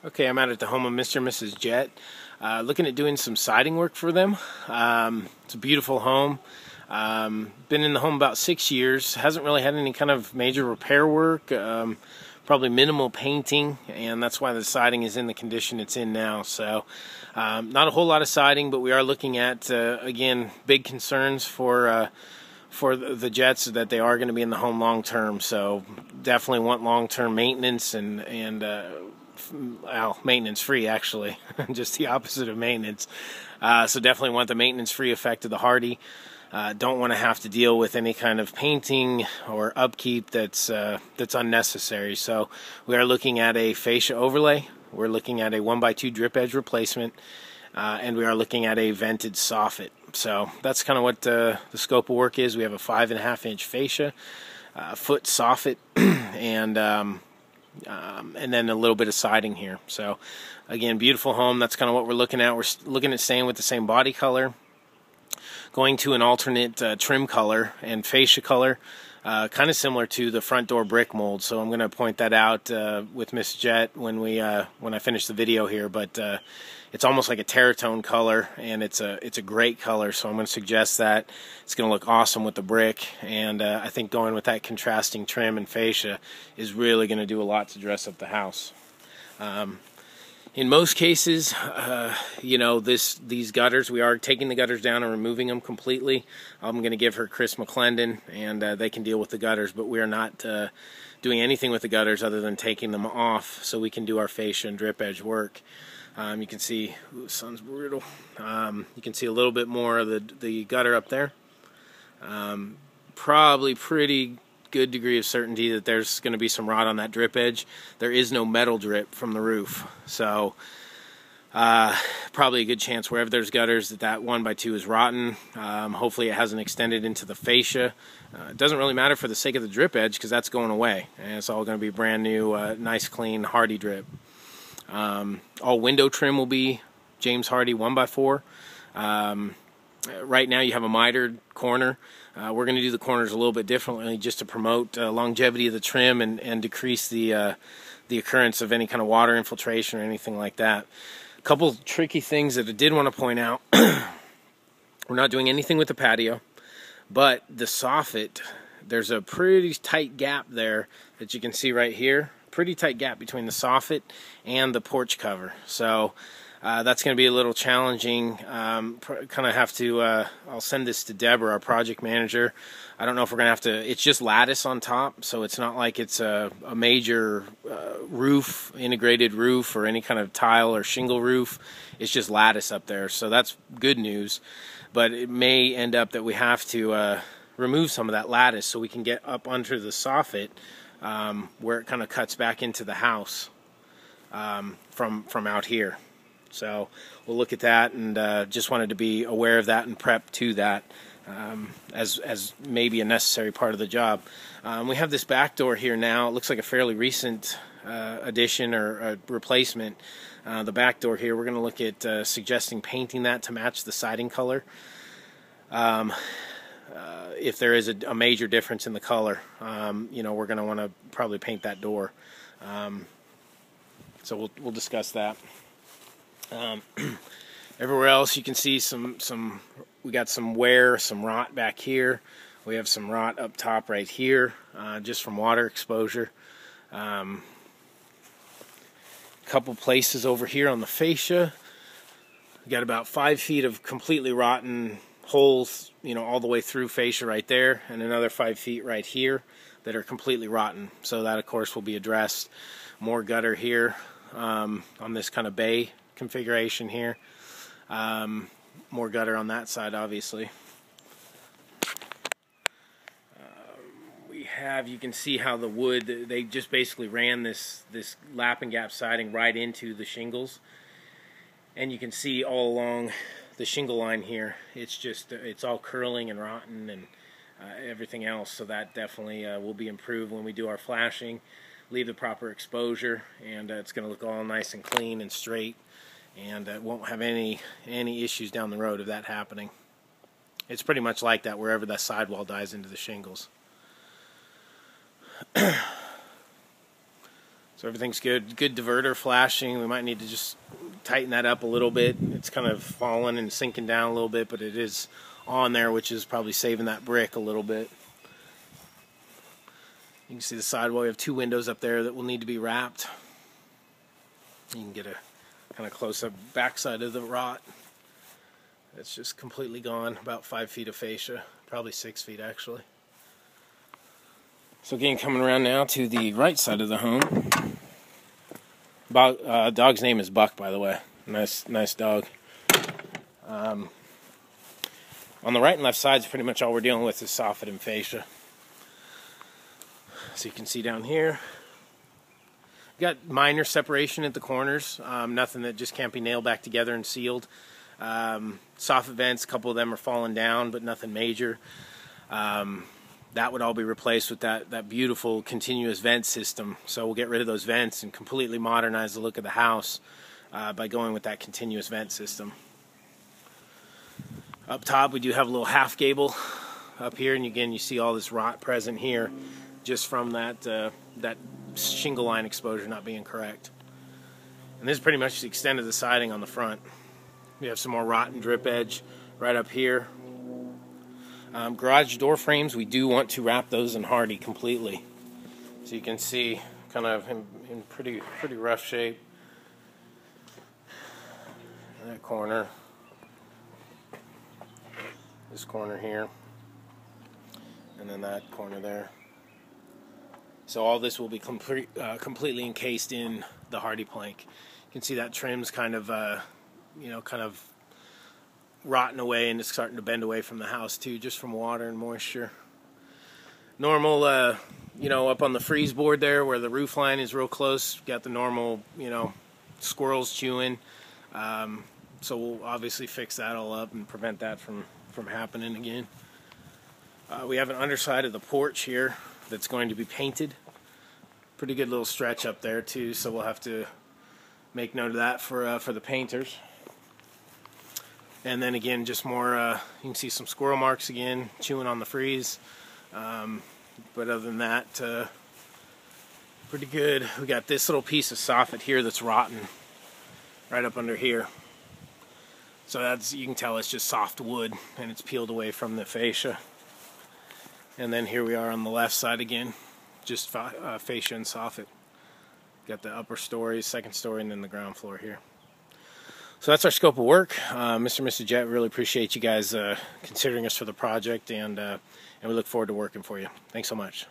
Okay, I'm out at the home of Mr. and Mrs. Jett, looking at doing some siding work for them. It's a beautiful home. Been in the home about 6 years. Hasn't really had any kind of major repair work. Probably minimal painting, and that's why the siding is in the condition it's in now. So, not a whole lot of siding, but we are looking at again, big concerns for the Jetts, that they are going to be in the home long term. So definitely want long-term maintenance and maintenance free, actually. Just the opposite of maintenance. So definitely want the maintenance free effect of the Hardie. Don't want to have to deal with any kind of painting or upkeep that's unnecessary. So we are looking at a fascia overlay. We're looking at a 1x2 drip edge replacement, and we are looking at a vented soffit. So that's kind of what the scope of work is. We have a 5.5-inch fascia, foot soffit, and then a little bit of siding here. So again, beautiful home. That's kind of what we're looking at. We're looking at staying with the same body color, going to an alternate trim color and fascia color, kind of similar to the front door brick mold. So I'm going to point that out with Miss Jett when I finish the video here. But it's almost like a Terratone color, and it's a great color. So I'm going to suggest that it's going to look awesome with the brick. And I think going with that contrasting trim and fascia is really going to do a lot to dress up the house. In most cases, you know, these gutters, we are taking the gutters down and removing them completely. I'm going to give her Chris McClendon, and they can deal with the gutters, but we are not doing anything with the gutters other than taking them off so we can do our fascia and drip edge work. You can see, ooh, the sun's brutal. You can see a little bit more of the gutter up there. Probably pretty good degree of certainty that there's going to be some rot on that drip edge. There is no metal drip from the roof, so probably a good chance wherever there's gutters that 1x2 is rotten. Hopefully it hasn't extended into the fascia. It doesn't really matter for the sake of the drip edge, because that's going away, and it's all going to be brand new, nice clean Hardie drip. All window trim will be James Hardie 1x4. Right now you have a mitered corner. We're going to do the corners a little bit differently, just to promote longevity of the trim and decrease the occurrence of any kind of water infiltration or anything like that. A couple tricky things that I did want to point out. We're not doing anything with the patio, but the soffit, there's a pretty tight gap there that you can see right here. Pretty tight gap between the soffit and the porch cover. So that's going to be a little challenging. Kind of have to, I'll send this to Deborah, our project manager. I don't know if we're going to have to, it's just lattice on top, so it's not like it's a major roof, integrated roof, or any kind of tile or shingle roof. It's just lattice up there, so that's good news. But it may end up that we have to remove some of that lattice so we can get up under the soffit, where it kind of cuts back into the house from out here. So we'll look at that, and just wanted to be aware of that and prep to that as maybe a necessary part of the job. We have this back door here now. It looks like a fairly recent addition or a replacement. The back door here, we're going to look at suggesting painting that to match the siding color. If there is a major difference in the color, you know, we're going to want to probably paint that door. So we'll discuss that. Everywhere else you can see we got some wear, some rot back here. We have some rot up top right here, just from water exposure. Couple places over here on the fascia. We got about 5 feet of completely rotten holes, you know, all the way through fascia right there, and another 5 feet right here that are completely rotten. So that, of course, will be addressed. More gutter here on this kind of bay configuration here. More gutter on that side, obviously. We have, you can see how the wood, they just basically ran this lap and gap siding right into the shingles, and you can see all along the shingle line here, it's all curling and rotten and everything else. So that definitely will be improved when we do our flashing. Leave the proper exposure, and it's going to look all nice and clean and straight, and won't have any issues down the road of that happening. It's pretty much like that wherever that sidewall dies into the shingles. So everything's good. Good diverter flashing. We might need to just tighten that up a little bit. It's kind of falling and sinking down a little bit, but it is on there, which is probably saving that brick a little bit. You can see the sidewall. We have 2 windows up there that will need to be wrapped. You can get a kind of close-up backside of the rot. It's just completely gone. About 5 feet of fascia, probably 6 feet actually. So again, coming around now to the right side of the home. Dog's name is Buck, by the way. Nice dog. On the right and left sides, pretty much all we're dealing with is soffit and fascia. So you can see down here, got minor separation at the corners. Nothing that just can't be nailed back together and sealed. Soffit vents, a couple of them are falling down, but nothing major. That would all be replaced with that beautiful continuous vent system. So we'll get rid of those vents and completely modernize the look of the house by going with that continuous vent system. Up top, we do have a little half gable up here, and again, you see all this rot present here, just from that shingle line exposure not being correct. And this is pretty much the extent of the siding on the front. We have some more rot and drip edge right up here. Garage door frames, we do want to wrap those in Hardie completely. So you can see kind of in pretty rough shape. That corner. This corner here. And then that corner there. So all this will be completely encased in the Hardie plank. You can see that trim's kind of rotting away, and it's starting to bend away from the house too, just from water and moisture. Normal, up on the freeze board there where the roof line is real close, got the normal, squirrels chewing. So we'll obviously fix that all up and prevent that from happening again. We have an underside of the porch here that's going to be painted. Pretty good little stretch up there too, so we'll have to make note of that for the painters. And then again, just more, you can see some squirrel marks again, chewing on the freeze. But other than that, pretty good. We got this little piece of soffit here that's rotten, right up under here. So you can tell it's just soft wood, and it's peeled away from the fascia. And then here we are on the left side again, just fascia and soffit. Got the upper story, second story, and then the ground floor here. So that's our scope of work. Mr. and Mrs. Jett, really appreciate you guys considering us for the project, and we look forward to working for you. Thanks so much.